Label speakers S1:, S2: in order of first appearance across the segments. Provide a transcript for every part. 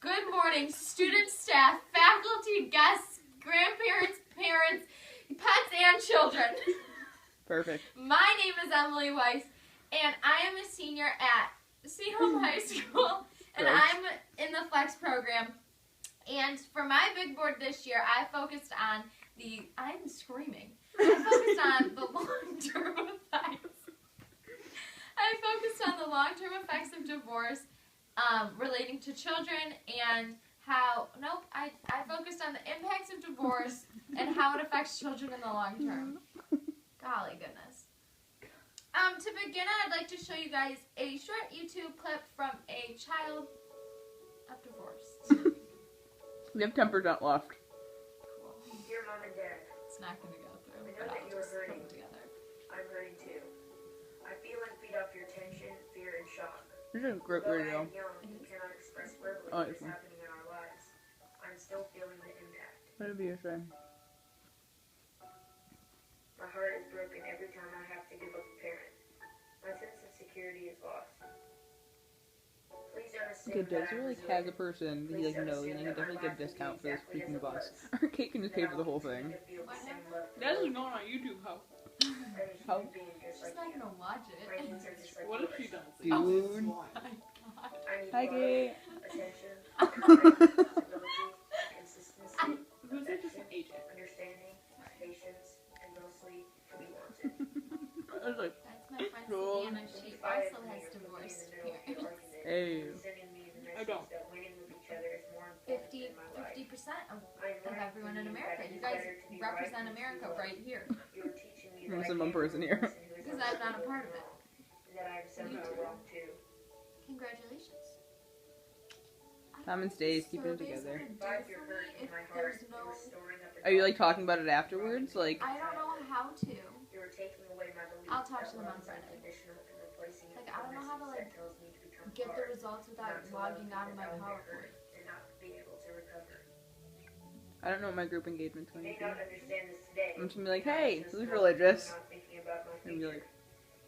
S1: Good morning, students, staff, faculty, guests, grandparents, parents, pets, and children.
S2: Perfect.
S1: My name is Emily Weiss, and I am a senior at St. Home High School, and
S2: Gross.
S1: I'm in the Flex program. And for my big board this year, I focused on I'm screaming. I focused on the long-term effects. I focused on the long-term effects of divorce relating to children and how, I focused on the impacts of divorce and how it affects children in the long term. Golly goodness. To begin, I'd like to show you guys a short YouTube clip from a child of divorce.
S2: We have 10% left.
S1: Cool.
S3: Dear Mom and Dad,
S1: It's not going to go through,
S3: I know
S1: but
S3: that
S1: I'll
S3: you are
S1: just put
S3: hurting.
S1: them together.
S3: I'm hurting too. I feel like feed off your tension, fear, and shock.
S2: This is a great
S3: Though I
S2: video.
S3: am young and cannot express verbally
S2: Oh,
S3: what is
S2: it's fine.
S3: happening in our lives, I'm still feeling the impact.
S2: That'd be a shame.
S3: My heart is broken every time I have to give up a parent. My sense of security is lost. Please understand
S2: Kid
S3: that
S2: does
S3: I'm
S2: really has a
S3: resilient.
S2: person he like knows, and he can definitely get a discount for this speaking bus. Or Kate can just pay for the whole thing.
S4: That is going on YouTube. How?
S2: How?
S1: She's not going to watch it.
S4: What if she does?
S2: Dude.
S1: Oh my god.
S2: Hi, Kate.
S3: Attention, stability, consistency,
S4: Who's it? Just an agent.
S3: understanding, patience, and mostly to be wanted.
S2: I was like,
S1: That's my friend
S2: Cool.
S1: Savannah. She also has divorced parents.
S2: hey.
S3: Sending me the
S4: I don't.
S3: message that winning with each other is more important
S1: 50%
S3: in my life.
S1: of everyone in America. You guys represent America right here.
S3: You were teaching me
S2: I'm
S3: that
S2: missing
S3: I
S2: one
S3: can't be
S2: person
S3: the
S2: here.
S3: person who is
S1: Because I'm not a part of it.
S3: and that I'm somehow wrong too.
S1: Congratulations.
S2: Tom and Stace, keep it
S1: Surveys
S2: together.
S1: gonna do
S3: Five
S1: for
S3: your
S1: me
S3: hurt in
S1: if
S3: my
S1: there's
S3: heart.
S1: no.
S3: You were storing up
S2: Are you like talking about it afterwards? Like,
S1: I don't know how to.
S3: You were taking away my belief
S1: I'll talk
S3: that
S1: to them on
S3: love is
S1: Friday.
S3: unconditional and replacing it
S1: Like,
S3: with
S1: I don't
S3: a
S1: know how to,
S3: message
S1: like,
S3: that tells me to become
S1: Get the
S3: hard,
S1: results without
S3: not to love
S1: logging on to my
S3: because I would get
S1: PowerPoint.
S3: hurt and not be able to recover.
S2: I don't know what my group engagement's
S3: You
S2: going
S3: may
S2: to be.
S3: not understand this today.
S2: I'm just gonna be like,
S3: I'm
S2: hey,
S3: just
S2: who's
S3: not
S2: religious?
S3: thinking about my
S2: And be
S3: future.
S2: like,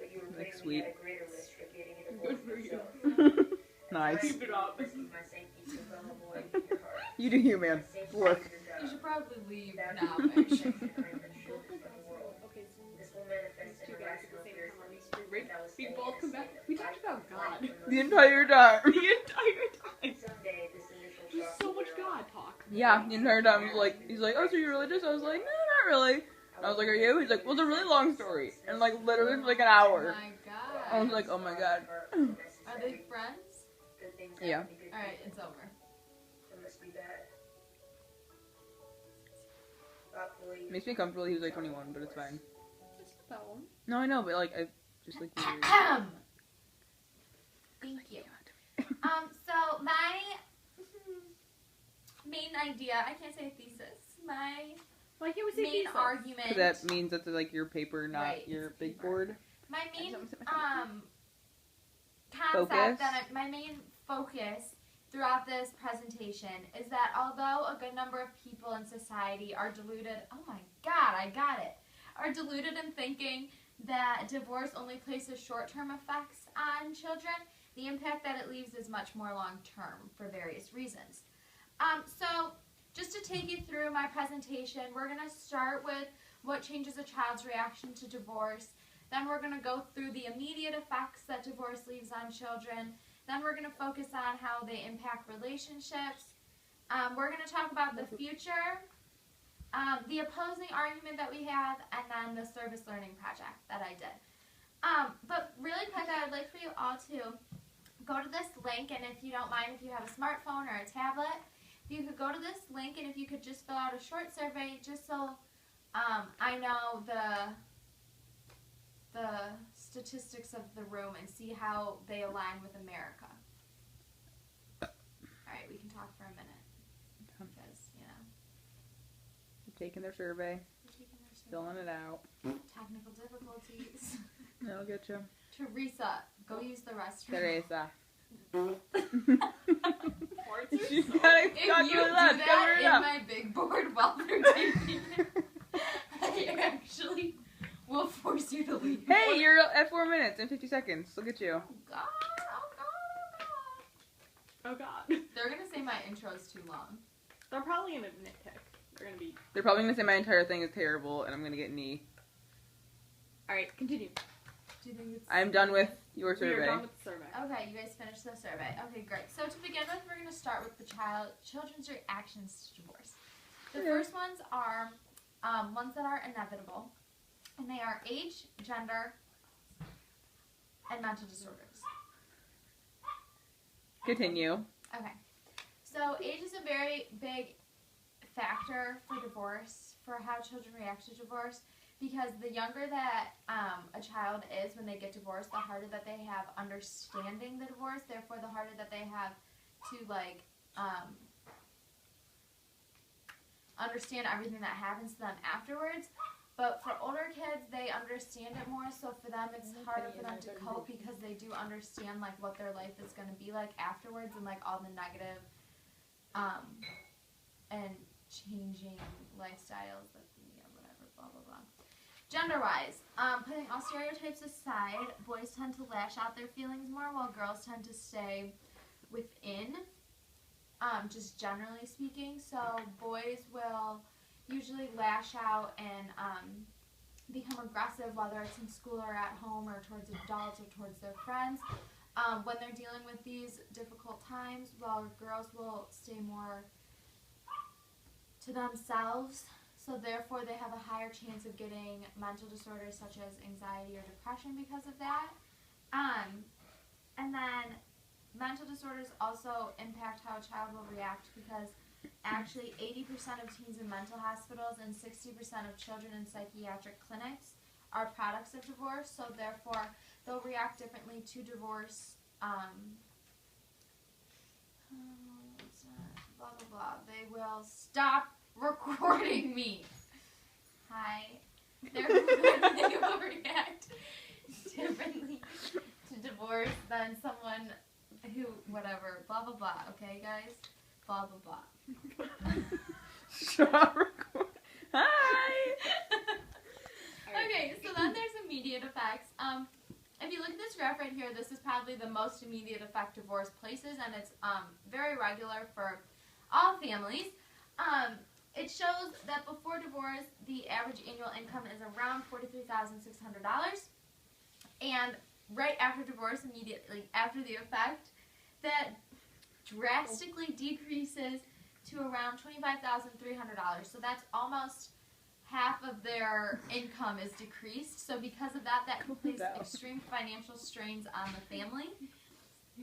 S3: But you were
S2: like,
S3: putting
S2: sweet.
S3: me at a greater risk of getting a
S4: Good
S3: divorce
S4: for you.
S3: myself.
S2: Nice.
S4: Keep it up.
S3: Risking my safety to fill a void in your heart.
S2: You do you, man.
S3: Safety
S2: Work.
S3: is your
S1: You
S3: job.
S1: should probably leave
S3: That
S1: now,
S3: is the
S1: actually.
S3: protection I am shielded from the world.
S4: Okay, so
S3: This will manifest
S4: these two
S3: in
S4: guys at
S3: irrational
S4: the same
S3: fears
S4: time
S3: for
S4: on
S3: me.
S4: the street, right?
S3: That will
S4: We
S3: stay
S4: both
S3: in a
S4: come back.
S3: state of
S4: We
S3: fight
S4: talked about
S3: or
S4: God.
S3: flight
S2: The
S3: unless
S2: entire time.
S4: The entire time.
S3: someday this initial
S4: There's
S3: shock
S4: so
S3: will
S4: much
S3: wear off.
S4: God talk.
S2: Yeah, the entire time he's like, oh, so you're religious? I was like, no, not really. I was like, are you? He's like, well, it's a really long story. And like, literally for like an
S1: Oh
S2: hour.
S1: my god.
S2: I was like, oh my god.
S1: Are they friends?
S3: Good things
S2: Yeah.
S3: happen to good
S1: Alright,
S3: people.
S1: it's over.
S3: It must be bad. Thoughtfully.
S2: Makes me comfortable he was like 21, but it's fine.
S4: Just that one.
S2: No, I know, but like, I just like weird.
S1: Thank you. So my main idea, I can't say thesis, my
S4: Why can't we say
S1: main
S4: thesis?
S1: argument,
S2: Because that means that's like your paper, not
S1: Right,
S2: your
S1: it's
S2: big
S1: paper.
S2: board.
S1: my main
S2: Focus?
S1: concept my main focus throughout this presentation is that although a good number of people in society are deluded, oh my god, I got it, are deluded in thinking that divorce only places short-term effects on children, the impact that it leaves is much more long-term for various reasons. So just to take you through my presentation, we're going to start with what changes a child's reaction to divorce. Then we're going to go through the immediate effects that divorce leaves on children. Then we're going to focus on how they impact relationships. We're going to talk about the future, the opposing argument that we have, and then the service learning project that I did. But really quick, I would like for you all to go to this link, and if you don't mind, if you have a smartphone or a tablet, if you could go to this link, and if you could just fill out a short survey, just so I know the statistics of the room and see how they align with America. Alright, we can talk for a minute. Because, you know,
S2: Taking their survey,
S1: we're taking our survey.
S2: filling it out.
S1: Technical difficulties.
S2: That'll get you.
S1: Teresa, go use the restroom.
S2: Teresa.
S4: Words are
S2: She's
S4: so-
S2: gotta
S1: If
S2: talk
S1: you
S2: to
S1: do
S2: that, cover
S1: that
S2: it
S1: in
S2: up.
S1: my big board while they're taking it, I actually will force you to leave.
S2: Hey, you're at 4 minutes and 50 seconds. Look at you.
S1: Oh God, oh God, oh God.
S4: Oh God.
S1: They're gonna say my intro's too long.
S4: They're probably gonna nitpick. They're gonna be.
S2: They're probably gonna say my entire thing is terrible, and I'm gonna get an E.
S4: All right, continue.
S1: Do you think it's...
S2: I'm done with your
S4: We are
S2: survey.
S4: done with the survey.
S1: Okay, you guys finished the survey. Okay, great. So to begin with, we're going to start with the children's reactions to divorce. The
S2: Okay.
S1: first ones are ones that are inevitable, and they are age, gender, and mental disorders.
S2: Continue.
S1: Okay. So age is a very big factor for divorce, for how children react to divorce, because the younger that a child is when they get divorced, the harder that they have understanding the divorce, therefore the harder that they have to, like, understand everything that happens to them afterwards. But for older kids, they understand it more, so for them it's harder for them to cope because they do understand, like, what their life is going to be like afterwards and, like, all the negative and changing lifestyles that, whatever, blah, blah, blah. Gender-wise, putting all stereotypes aside, boys tend to lash out their feelings more while girls tend to stay within, just generally speaking. So boys will usually lash out and become aggressive, whether it's in school or at home or towards adults or towards their friends, when they're dealing with these difficult times, while girls will stay more to themselves. So therefore, they have a higher chance of getting mental disorders such as anxiety or depression because of that. And then mental disorders also impact how a child will react because actually 80% of teens in mental hospitals and 60% of children in psychiatric clinics are products of divorce. So therefore, they'll react differently to divorce. Blah, blah, blah. They will stop recording me. Hi. They will react differently to divorce than someone who, whatever, blah, blah, blah. Okay, guys? Blah, blah, blah.
S2: Stop recording. Hi!
S1: Okay, so then there's immediate effects. If you look at this graph right here, this is probably the most immediate effect divorce places, and it's very regular for all families. It shows that before divorce, the average annual income is around $43,600, and right after divorce, immediately after the effect, that drastically decreases to around $25,300. So that's almost half of their income is decreased. So because of that, that can place extreme financial strains on the family.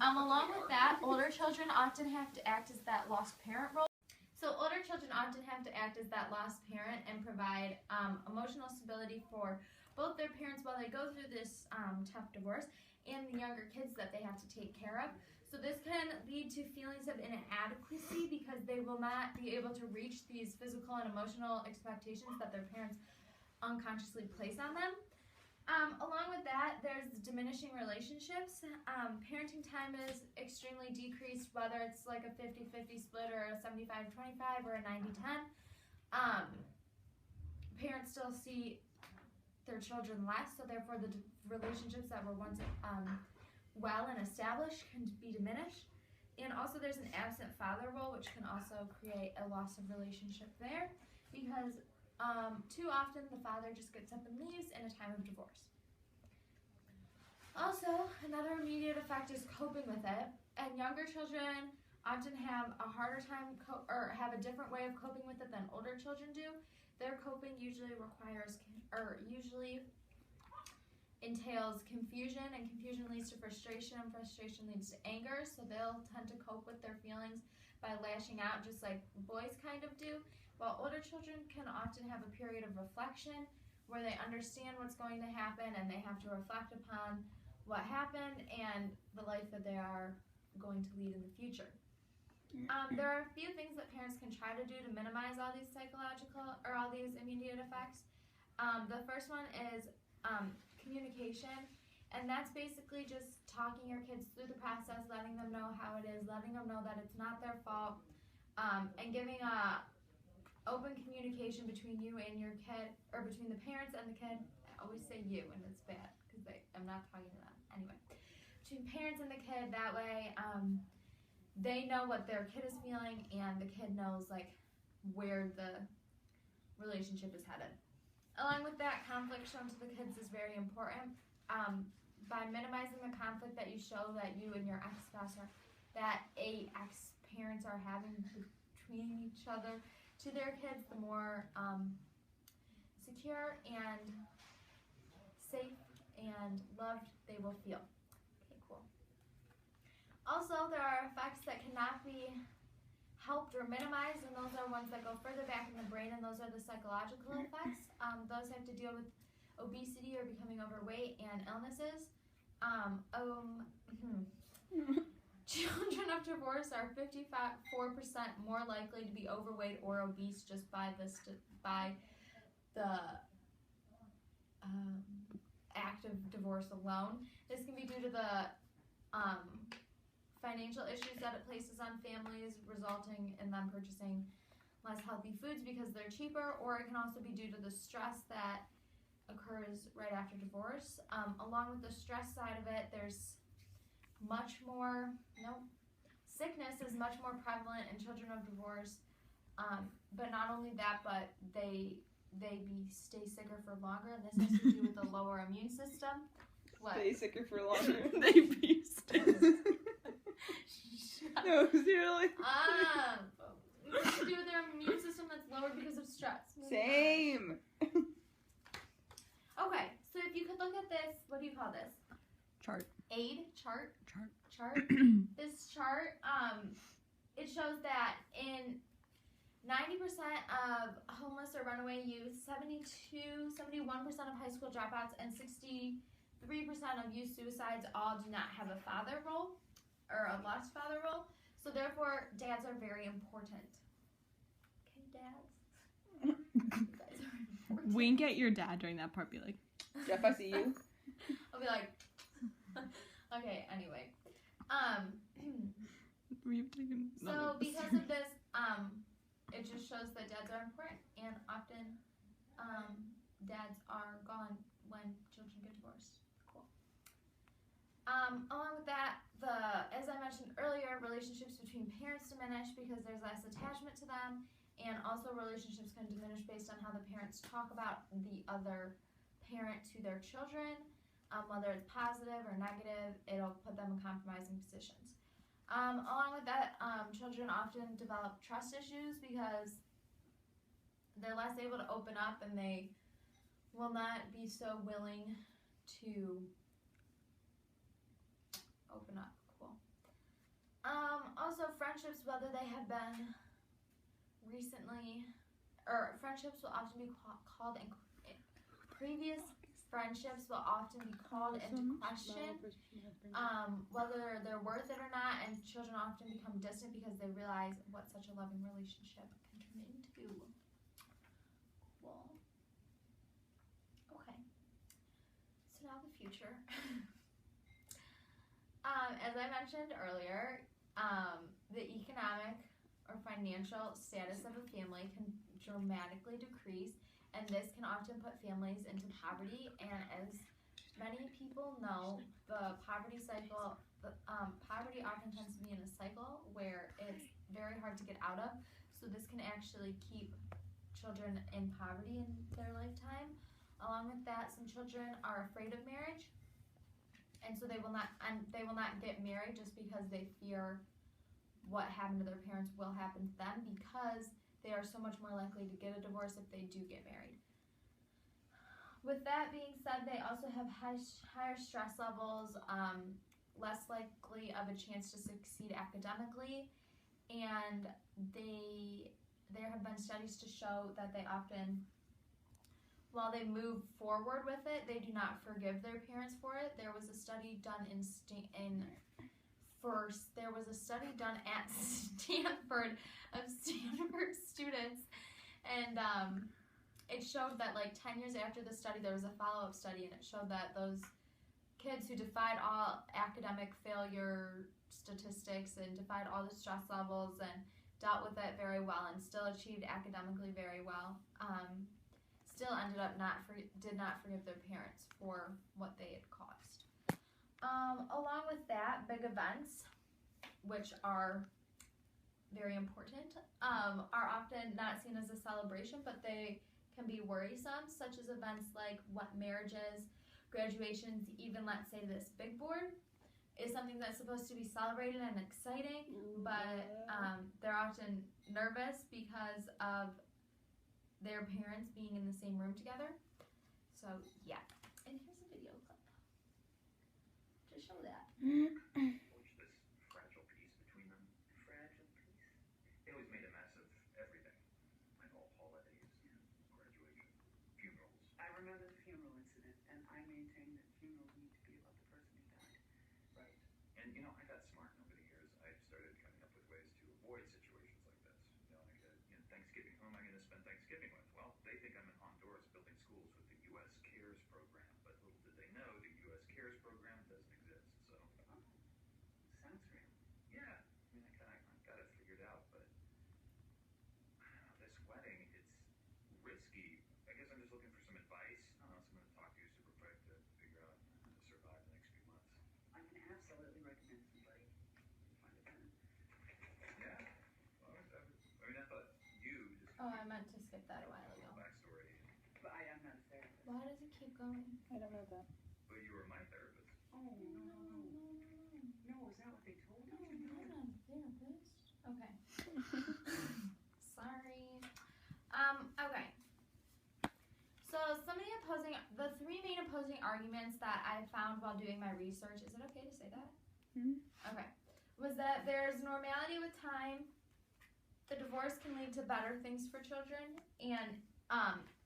S1: Along with that, older children often have to act as that lost parent role. So older children often have to act as that lost parent and provide emotional stability for both their parents while they go through this tough divorce and the younger kids that they have to take care of. So this can lead to feelings of inadequacy because they will not be able to reach these physical and emotional expectations that their parents unconsciously place on them. Along with that, there's diminishing relationships. Parenting time is extremely decreased, whether it's like a 50-50 split or a 75-25 or a 90-10. Parents still see their children less, so therefore the relationships that were once well and established can be diminished. And also there's an absent father role, which can also create a loss of relationship there because too often the father just gets up and leaves in a time of divorce. Also, another immediate effect is coping with it, and younger children often have a harder time or have a different way of coping with it than older children do. Their coping usually entails confusion, and confusion leads to frustration, and frustration leads to anger, so they'll tend to cope with their feelings by lashing out just like boys kind of do, while older children can often have a period of reflection where they understand what's going to happen and they have to reflect upon what happened and the life that they are going to lead in the future. There are a few things that parents can try to do to minimize all these psychological or all these immediate effects. The first one is communication, and that's basically just talking your kids through the process, letting them know how it is, letting them know that it's not their fault, and giving a open communication between you and your kid, or between the parents and the kid. I always say you, and it's bad because I'm not talking to them. Anyway, between parents and the kid, that way they know what their kid is feeling, and the kid knows like where the relationship is headed. Along with that, conflict shown to the kids is very important. By minimizing the conflict that you show that you and your ex-spouse or that ex-parents are having between each other to their kids, the more secure and safe and loved they will feel. Okay, cool. Also, there are effects that cannot be helped or minimized, and those are ones that go further back in the brain, and those are the psychological effects. Those have to deal with obesity or becoming overweight and illnesses. Children of divorce are 54% more likely to be overweight or obese just by the act of divorce alone. This can be due to the financial issues that it places on families, resulting in them purchasing less healthy foods because they're cheaper, or it can also be due to the stress that occurs right after divorce. Along with the stress side of it, there's sickness is much more prevalent in children of divorce, but not only that, but they stay sicker for longer, and this has to do with the lower immune system. What?
S2: Stay sicker for longer.
S4: They be
S2: No, seriously.
S1: It has to do with their immune system that's lowered because of stress.
S2: Same.
S1: Okay, so if you could look at this, what do you call this?
S2: Chart.
S1: Chart.
S2: Chart.
S1: This chart, it shows that in 90% of homeless or runaway youth, 71% of high school dropouts, and 63% of youth suicides all do not have a father role or a lost father role. So therefore, dads are very important. Okay, dads. You guys are important.
S4: Wink at your dad during that part. Be like,
S2: Jeff, I see you.
S1: I'll be like, okay. Anyway,
S4: we've taken.
S1: so because of this, it just shows that dads are important, and often, dads are gone when children get divorced. Cool. Along with that, as I mentioned earlier, relationships between parents diminish because there's less attachment to them, and also relationships can diminish based on how the parents talk about the other parent to their children. Whether it's positive or negative, it'll put them in compromising positions. Along with that, children often develop trust issues because they're less able to open up, and they will not be so willing to open up. Cool. Also, friendships, whether they have been recently, or friendships will often be called in previous friendships will often be called into question, whether they're worth it or not, and children often become distant because they realize what such a loving relationship can turn into. Well, okay. So now the future. As I mentioned earlier, the economic or financial status of a family can dramatically decrease, and this can often put families into poverty. And as many people know, the poverty cycle, poverty often tends to be in a cycle where it's very hard to get out of. So this can actually keep children in poverty in their lifetime. Along with that, some children are afraid of marriage, and so they will not get married just because they fear what happened to their parents will happen to them, because they are so much more likely to get a divorce if they do get married. With that being said, they also have higher stress levels, less likely of a chance to succeed academically, and there have been studies to show that they often, while they move forward with it, they do not forgive their parents for it. There was a study done at Stanford of Stanford students, and it showed that like 10 years after the study, there was a follow-up study, and it showed that those kids who defied all academic failure statistics and defied all the stress levels and dealt with it very well and still achieved academically very well, still ended up did not forgive their parents for what they had caused. Along with that, big events. which are very important, are often not seen as a celebration, but they can be worrisome, such as events like what marriages, graduations, even let's say this big board is something that's supposed to be celebrated and exciting, but they're often nervous because of their parents being in the same room together. So yeah, and here's a video clip to show that.
S5: Forged this fragile peace between them. Fragile peace? They always made a mess of everything. Like all holidays, graduation, funerals.
S6: I remember the funeral incident, and I maintain that funerals need to be about the person who died.
S5: Right. And I got smart over the years. I started coming up with ways to avoid situations like this. Like Thanksgiving, who am I going to spend Thanksgiving with? Well, they think I'm in Honduras building schools with the U.S. CARES program, but little did they know the U.S. CARES program doesn't exist. So,
S6: Sounds real.
S5: yeah, I got it figured out, but I don't know, this wedding, it's risky. I guess I'm just looking for some advice. I don't know, someone to talk to super quick to figure out how to survive the next few months.
S6: I can absolutely recommend somebody. Find a tenant.
S5: Yeah. Well, I thought you just.
S1: Oh, I meant to skip that a while ago.
S5: Backstory.
S6: But I'm not a therapist.
S1: Why does it keep going?
S2: I don't know that.
S5: But you were my therapist.
S6: Oh, no. No, is that what they told you?
S1: I'm not a therapist. Okay. Sorry. Okay. So the three main opposing arguments that I found while doing my research, is it okay to say that? Okay. Was that there's normality with time, the divorce can lead to better things for children, and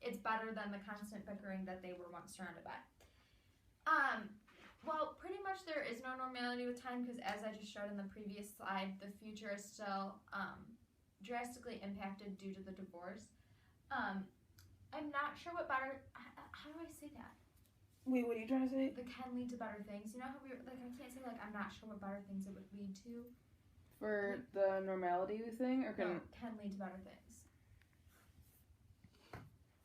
S1: it's better than the constant bickering that they were once surrounded by. Well, pretty much there is no normality with time because, as I just showed in the previous slide, the future is still drastically impacted due to the divorce. I'm not sure what better. How do I say that?
S2: Wait, what are you trying to say?
S1: That can lead to better things. You know how I can't say I'm not sure what better things it would lead to.
S2: For the normality thing, or
S1: No, can lead to better things.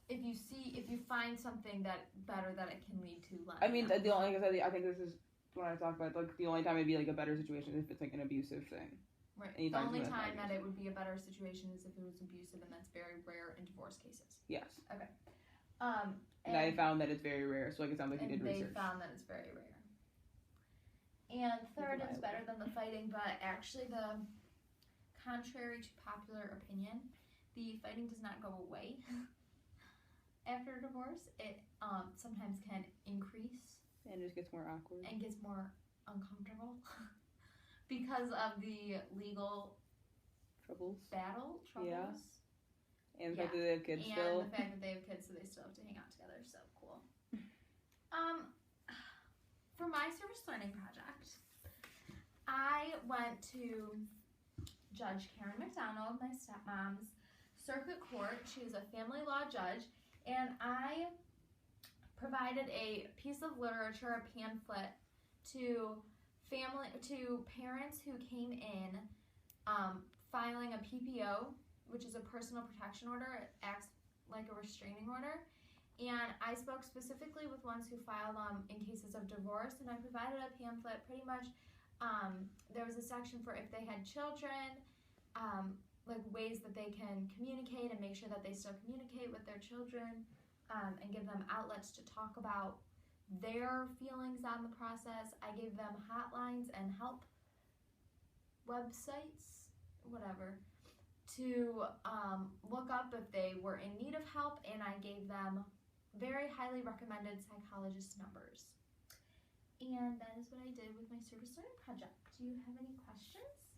S1: If you find something that better that it can lead to,
S2: I mean, the only I think this is when I talk about the only time it'd be a better situation is if it's an abusive thing.
S1: Right.
S2: Any
S1: The
S2: time
S1: only
S2: it's
S1: time
S2: not
S1: that it would be a better situation is if it was abusive, and that's very rare in divorce cases.
S2: Yes.
S1: And
S2: I found that it's very rare, so it sounds like you did research.
S1: They found that it's very rare. And third, it's better than the fighting, but actually, contrary to popular opinion, the fighting does not go away after a divorce. It sometimes can increase
S2: And it just gets more awkward.
S1: and gets more uncomfortable because of the legal
S2: Troubles.
S1: troubles.
S2: Yeah. And the fact
S1: Yeah.
S2: that they have kids
S1: And
S2: still.
S1: the fact that they have kids, so they still have to hang out together. So cool. For my service learning project, I went to Judge Karen McDonald, my stepmom's circuit court. She was a family law judge, and I provided a piece of literature, a pamphlet, to parents who came in filing a PPO, which is a personal protection order. It acts like a restraining order. And I spoke specifically with ones who filed in cases of divorce, and I provided a pamphlet pretty much. There was a section for if they had children, ways that they can communicate and make sure that they still communicate with their children, and give them outlets to talk about their feelings on the process. I gave them hotlines and help websites, whatever, to look up if they were in need of help, and I gave them very highly recommended psychologist numbers. And that is what I did with my service learning project. Do you have any questions?